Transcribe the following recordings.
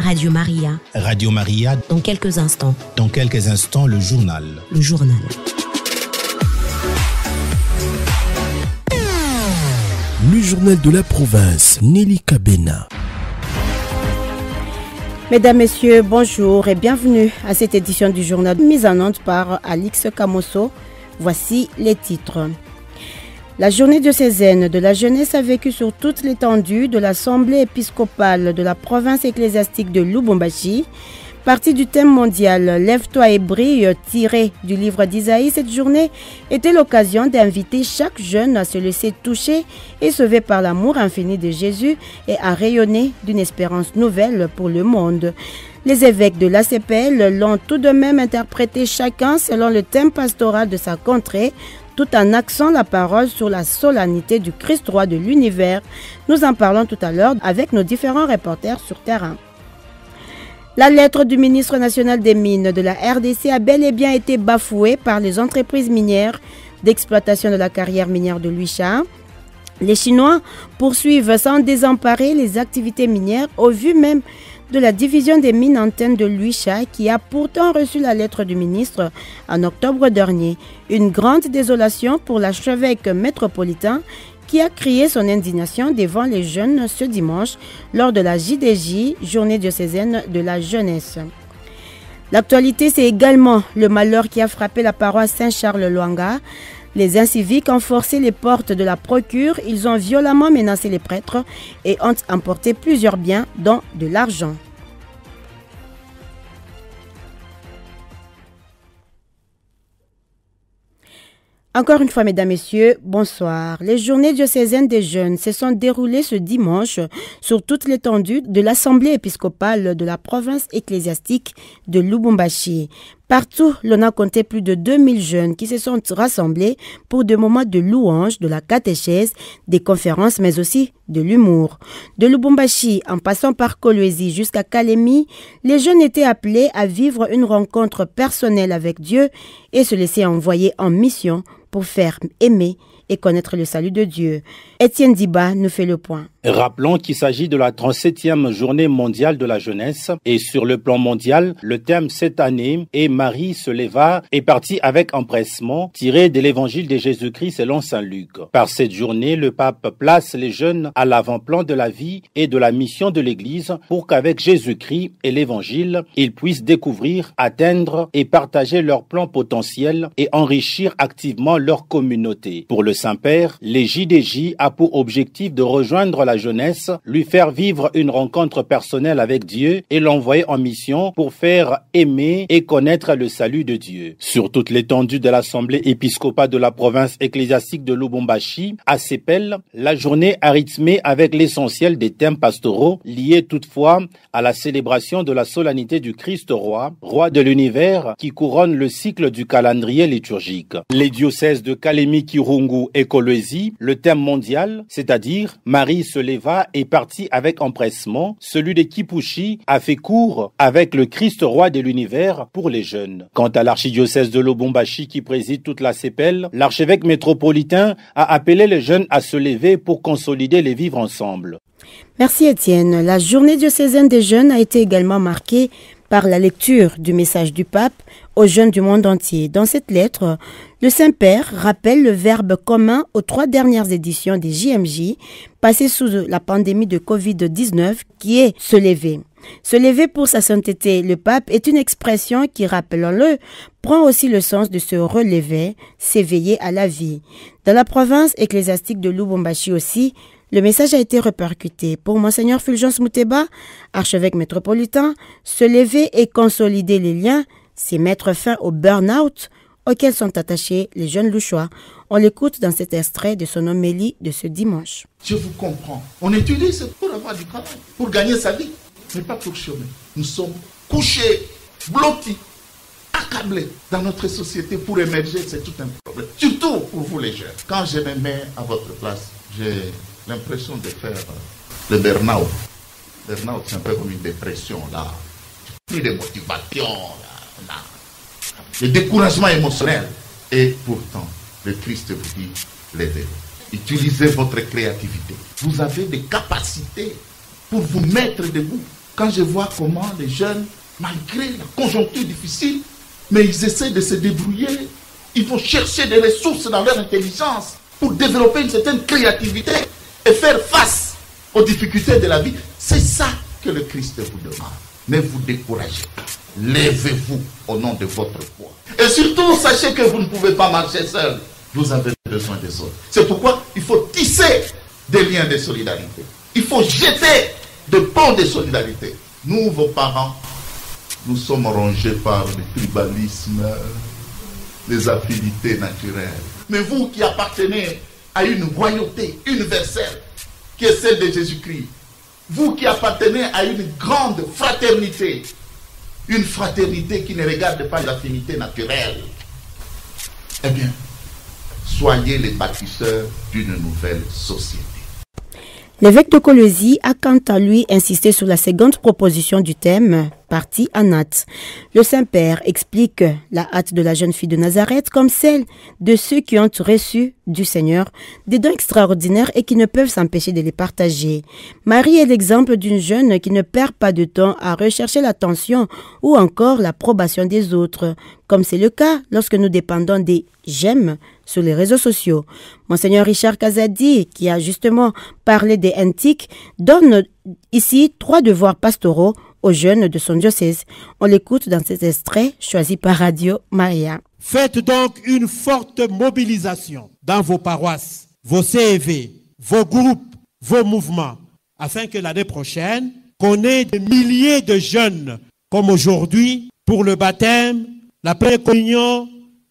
Radio Maria. Radio Maria. Dans quelques instants. Dans quelques instants, le journal. Le journal. Le journal de la province, Nelly Kabena. Mesdames, Messieurs, bonjour et bienvenue à cette édition du journal mise en onde par Alix Kamoso. Voici les titres. La journée diocésaine de la jeunesse a vécu sur toute l'étendue de l'Assemblée épiscopale de la province ecclésiastique de Lubumbashi. Partie du thème mondial « Lève-toi et brille » tiré du livre d'Isaïe, cette journée était l'occasion d'inviter chaque jeune à se laisser toucher et sauver par l'amour infini de Jésus et à rayonner d'une espérance nouvelle pour le monde. Les évêques de l'ACPL l'ont tout de même interprété chacun selon le thème pastoral de sa contrée, tout en axant la parole sur la solennité du Christ roi de l'univers. Nous en parlons tout à l'heure avec nos différents reporters sur terrain. La lettre du ministre national des Mines de la RDC a bel et bien été bafouée par les entreprises minières d'exploitation de la carrière minière de Luisha. Les Chinois poursuivent sans désemparer les activités minières au vu même de la division des mines antennes de Luisha qui a pourtant reçu la lettre du ministre en octobre dernier. Une grande désolation pour l'archevêque métropolitain qui a crié son indignation devant les jeunes ce dimanche lors de la JDJ, Journée diocésaine de la jeunesse. L'actualité, c'est également le malheur qui a frappé la paroisse Saint-Charles-Luanga. Les inciviques ont forcé les portes de la procure, ils ont violemment menacé les prêtres et ont emporté plusieurs biens, dont de l'argent. Encore une fois, mesdames, messieurs, bonsoir. Les journées diocésaines des jeunes se sont déroulées ce dimanche sur toute l'étendue de l'Assemblée épiscopale de la province ecclésiastique de Lubumbashi. Partout, l'on a compté plus de 2000 jeunes qui se sont rassemblés pour des moments de louange, de la catéchèse, des conférences, mais aussi de l'humour. De Lubumbashi, en passant par Kolwezi jusqu'à Kalemi, les jeunes étaient appelés à vivre une rencontre personnelle avec Dieu et se laisser envoyer en mission pour faire aimer et connaître le salut de Dieu. Étienne Diba nous fait le point. Rappelons qu'il s'agit de la 37e journée mondiale de la jeunesse et sur le plan mondial, le thème cette année est Marie se leva et partit avec empressement, tiré de l'évangile de Jésus-Christ selon saint Luc. Par cette journée, le pape place les jeunes à l'avant-plan de la vie et de la mission de l'Église pour qu'avec Jésus-Christ et l'évangile, ils puissent découvrir, atteindre et partager leur plan potentiel et enrichir activement leur communauté. Pour le Saint-Père, les JDJ a pour objectif de rejoindre la jeunesse, lui faire vivre une rencontre personnelle avec Dieu et l'envoyer en mission pour faire aimer et connaître le salut de Dieu. Sur toute l'étendue de l'Assemblée épiscopale de la province ecclésiastique de Lubumbashi, à Sepel, la journée a rythmé avec l'essentiel des thèmes pastoraux liés toutefois à la célébration de la solennité du Christ roi, roi de l'univers qui couronne le cycle du calendrier liturgique. Les diocèses de Kalemi, Kirungu et Kolwezi, le thème mondial, c'est-à-dire Marie se leva et partit avec empressement. Celui de Kipushi a fait court avec le Christ roi de l'univers pour les jeunes. Quant à l'archidiocèse de Lubumbashi qui préside toute la CEPEL, l'archevêque métropolitain a appelé les jeunes à se lever pour consolider les vivre ensemble. Merci Étienne. La journée diocésaine des jeunes a été également marquée par la lecture du message du pape aux jeunes du monde entier. Dans cette lettre, le Saint-Père rappelle le verbe commun aux 3 dernières éditions des JMJ, passées sous la pandémie de Covid-19, qui est se lever. Se lever pour sa sainteté, le pape, est une expression qui, rappelons-le, prend aussi le sens de se relever, s'éveiller à la vie. Dans la province ecclésiastique de Lubumbashi aussi, le message a été répercuté. Pour Monseigneur Fulgence Mouteba, archevêque métropolitain, se lever et consolider les liens, c'est mettre fin au burn-out auquel sont attachés les jeunes louchois. On l'écoute dans cet extrait de son homélie de ce dimanche. Je vous comprends. On étudie pour avoir du travail, pour gagner sa vie, mais pas pour chômer. Nous sommes couchés, blottis, accablés dans notre société pour émerger, c'est tout un problème. Surtout pour vous les jeunes. Quand je me mets à votre place, j'ai l'impression de faire le burn-out. Le burn-out, c'est un peu comme une dépression, là. Plus de motivation, là. Le découragement émotionnel. Et pourtant, le Christ vous dit, levez-vous. Utilisez votre créativité. Vous avez des capacités pour vous mettre debout. quand je vois comment les jeunes, malgré la conjoncture difficile, mais ils essaient de se débrouiller, ils vont chercher des ressources dans leur intelligence pour développer une certaine créativité et faire face aux difficultés de la vie. C'est ça que le Christ vous demande. Ne vous découragez pas. Lèvez-vous au nom de votre foi. Et surtout, sachez que vous ne pouvez pas marcher seul. Vous avez besoin des autres. C'est pourquoi il faut tisser des liens de solidarité. Il faut jeter des ponts de solidarité. Nous, vos parents, nous sommes rongés par le tribalisme, les affinités naturelles. Mais vous qui appartenez à une royauté universelle, qui est celle de Jésus-Christ, vous qui appartenez à une grande fraternité, une fraternité qui ne regarde pas les affinités naturelles, eh bien, soyez les bâtisseurs d'une nouvelle société. L'évêque de Colosie a quant à lui insisté sur la seconde proposition du thème, partie en hâte. Le Saint-Père explique la hâte de la jeune fille de Nazareth comme celle de ceux qui ont reçu du Seigneur des dons extraordinaires et qui ne peuvent s'empêcher de les partager. Marie est l'exemple d'une jeune qui ne perd pas de temps à rechercher l'attention ou encore l'approbation des autres, comme c'est le cas lorsque nous dépendons des « j'aime » sur les réseaux sociaux. Monseigneur Richard Kazadi, qui a justement parlé des NTIC, donne ici 3 devoirs pastoraux aux jeunes de son diocèse. On l'écoute dans cet extrait choisi par Radio Maria. Faites donc une forte mobilisation dans vos paroisses, vos CEV, vos groupes, vos mouvements, afin que l'année prochaine, qu'on ait des milliers de jeunes comme aujourd'hui pour le baptême, la première communion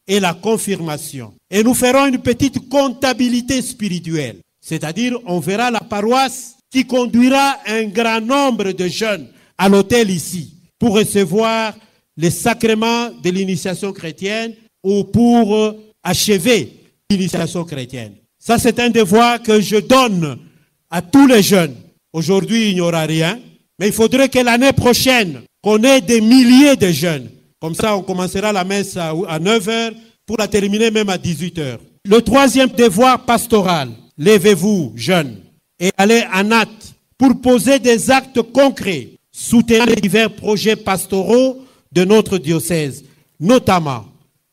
et la confirmation. Et nous ferons une petite comptabilité spirituelle, c'est-à-dire on verra la paroisse qui conduira un grand nombre de jeunes à l'autel ici pour recevoir les sacrements de l'initiation chrétienne ou pour achever l'initiation chrétienne. Ça, c'est un devoir que je donne à tous les jeunes. Aujourd'hui, il n'y aura rien, mais il faudrait que l'année prochaine, qu'on ait des milliers de jeunes. Comme ça, on commencera la messe à 9h pour la terminer même à 18h. Le 3e devoir pastoral, levez-vous, jeunes, et allez en hâte pour poser des actes concrets, soutenir les divers projets pastoraux de notre diocèse, notamment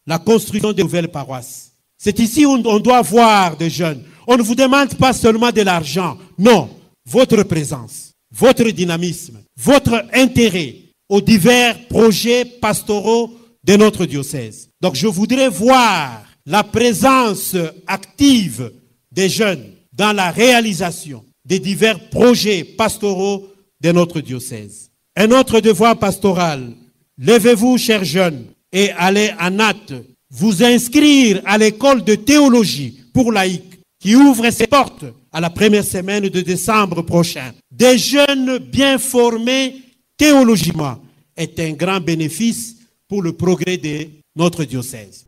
la construction de nouvelles paroisses. C'est ici où on doit voir des jeunes. On ne vous demande pas seulement de l'argent, non, votre présence, votre dynamisme, votre intérêt aux divers projets pastoraux de notre diocèse. Donc je voudrais voir la présence active des jeunes dans la réalisation des divers projets pastoraux de notre diocèse. Un autre devoir pastoral, levez-vous chers jeunes et allez en hâte vous inscrire à l'école de théologie pour laïcs qui ouvre ses portes à la première semaine de décembre prochain. Des jeunes bien formés théologiquement est un grand bénéfice pour le progrès de notre diocèse.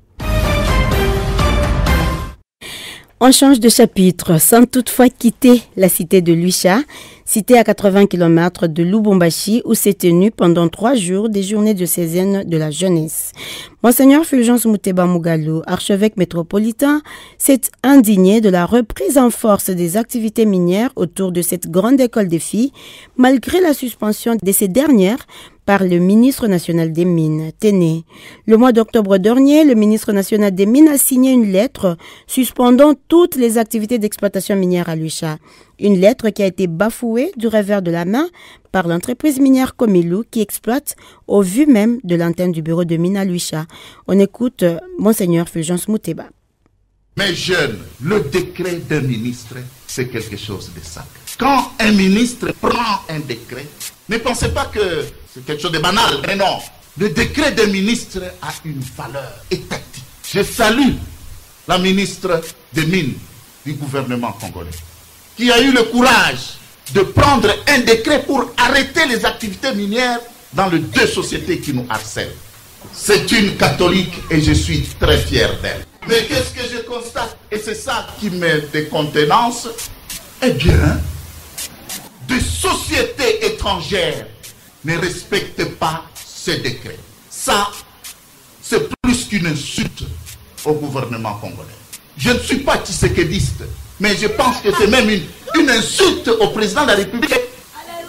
On change de chapitre sans toutefois quitter la cité de Luicha, cité à 80 km de Lubumbashi où s'est tenu pendant 3 jours des journées diocésaines de la jeunesse. Monseigneur Fulgence Muteba Mugalu, archevêque métropolitain, s'est indigné de la reprise en force des activités minières autour de cette grande école des filles, malgré la suspension de ces dernières par le ministre national des Mines, Téné. Le mois d'octobre dernier, le ministre national des Mines a signé une lettre suspendant toutes les activités d'exploitation minière à Luicha. Une lettre qui a été bafouée du revers de la main par l'entreprise minière Comilou qui exploite au vu même de l'antenne du bureau de mine à Luicha. On écoute Monseigneur Fulgence Muteba. Mes jeunes, le décret d'un ministre, c'est quelque chose de sacré. Quand un ministre prend un décret, ne pensez pas que c'est quelque chose de banal, mais non. Le décret d'un ministre a une valeur étatique. Je salue la ministre des Mines du gouvernement congolais, qui a eu le courage de prendre un décret pour arrêter les activités minières dans les 2 sociétés qui nous harcèlent. C'est une catholique et je suis très fier d'elle. Mais qu'est-ce que je constate? Et c'est ça qui me décontenance. Eh bien, des sociétés étrangères ne respectent pas ce décret. Ça, c'est plus qu'une insulte au gouvernement congolais. Je ne suis pas tshisekidiste, mais je pense que c'est même une insulte au président de la République,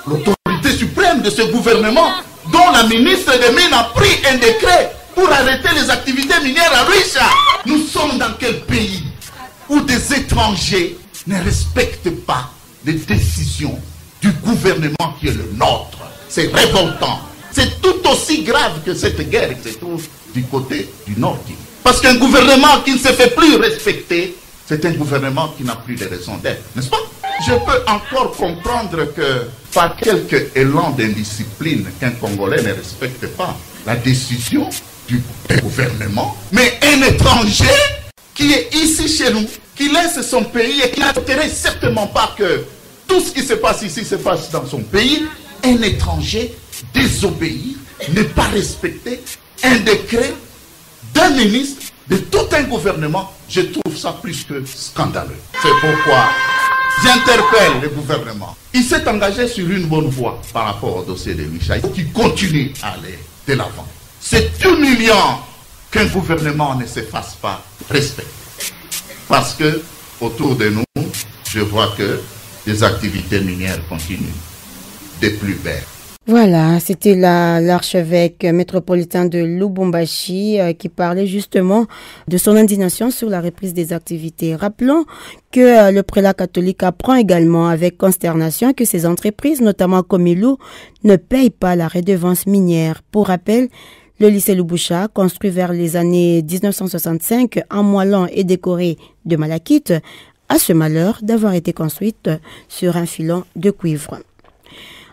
l'autorité suprême de de ce gouvernement dont la ministre des Mines a pris un décret pour arrêter les activités minières à Luicha. Nous sommes dans quel pays où des étrangers ne respectent pas les décisions du gouvernement qui est le nôtre? C'est révoltant. C'est tout aussi grave que cette guerre qui se trouve du côté du Nord Kivu. Parce qu'un gouvernement qui ne se fait plus respecter, c'est un gouvernement qui n'a plus de raison d'être, n'est-ce pas? Je peux encore comprendre que par quelque élan d'indiscipline qu'un Congolais ne respecte pas la décision du gouvernement, mais un étranger qui est ici chez nous, qui laisse son pays et qui n'accepterait certainement pas que tout ce qui se passe ici se passe dans son pays, un étranger désobéir, ne pas respecter un décret d'un ministre, de tout un gouvernement, je trouve ça plus que scandaleux. C'est pourquoi j'interpelle le gouvernement. Il s'est engagé sur une bonne voie par rapport au dossier de Luicha. Il faut qu'il continue à aller de l'avant. C'est humiliant qu'un gouvernement ne se fasse pas respecter. Parce que autour de nous, je vois que les activités minières continuent de plus belle. Voilà, c'était l'archevêque métropolitain de Lubumbashi qui parlait justement de son indignation sur la reprise des activités. Rappelons que le prélat catholique apprend également avec consternation que ces entreprises, notamment Comilou, ne payent pas la redevance minière. Pour rappel, le lycée Lubusha, construit vers les années 1965 en moellon et décoré de malachite, a ce malheur d'avoir été construite sur un filon de cuivre.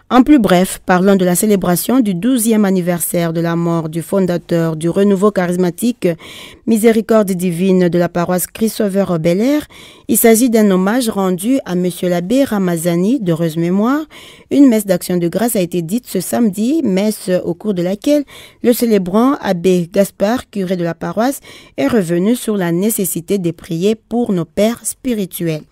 En plus bref, parlons de la célébration du 12e anniversaire de la mort du fondateur du renouveau charismatique Miséricorde divine de la paroisse Christ-Sauveur Bel-Air. Il s'agit d'un hommage rendu à Monsieur l'abbé Ramazani, d'heureuse mémoire. Une messe d'action de grâce a été dite ce samedi, messe au cours de laquelle le célébrant abbé Gaspard, curé de la paroisse, est revenu sur la nécessité de prier pour nos pères spirituels.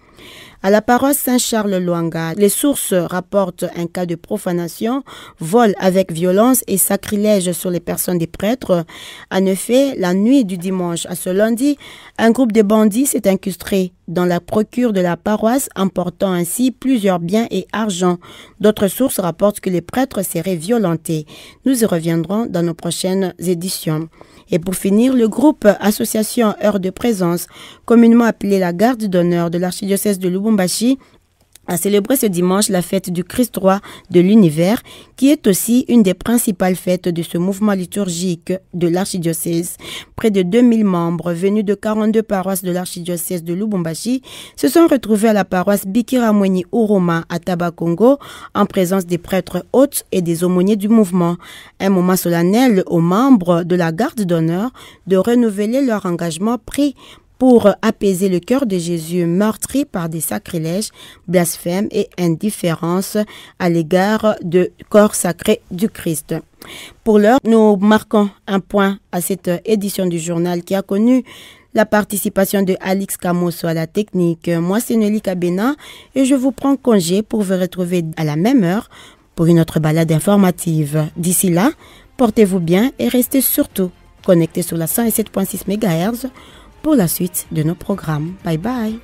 À la paroisse Saint-Charles-Loanga, les sources rapportent un cas de profanation, vol avec violence et sacrilège sur les personnes des prêtres. En effet, la nuit du dimanche à ce lundi, un groupe de bandits s'est incrusté dans la procure de la paroisse, emportant ainsi plusieurs biens et argent. D'autres sources rapportent que les prêtres seraient violentés. Nous y reviendrons dans nos prochaines éditions. Et pour finir, le groupe Association Heure de Présence, communément appelé la Garde d'honneur de l'archidiocèse de Lubumbashi, a célébré ce dimanche la fête du Christ roi de l'univers, qui est aussi une des principales fêtes de ce mouvement liturgique de l'archidiocèse. Près de 2000 membres venus de 42 paroisses de l'archidiocèse de Lubumbashi se sont retrouvés à la paroisse Bikiramweni Uruma à Tabakongo en présence des prêtres hôtes et des aumôniers du mouvement. Un moment solennel aux membres de la garde d'honneur de renouveler leur engagement pris pour apaiser le cœur de Jésus meurtri par des sacrilèges, blasphèmes et indifférence à l'égard du corps sacré du Christ. Pour l'heure, nous marquons un point à cette édition du journal qui a connu la participation de Alix Kamoso à la technique. Moi, c'est Nelly Kabena et je vous prends congé pour vous retrouver à la même heure pour une autre balade informative. D'ici là, portez-vous bien et restez surtout connectés sur la 107.6 MHz pour la suite de nos programmes. Bye bye.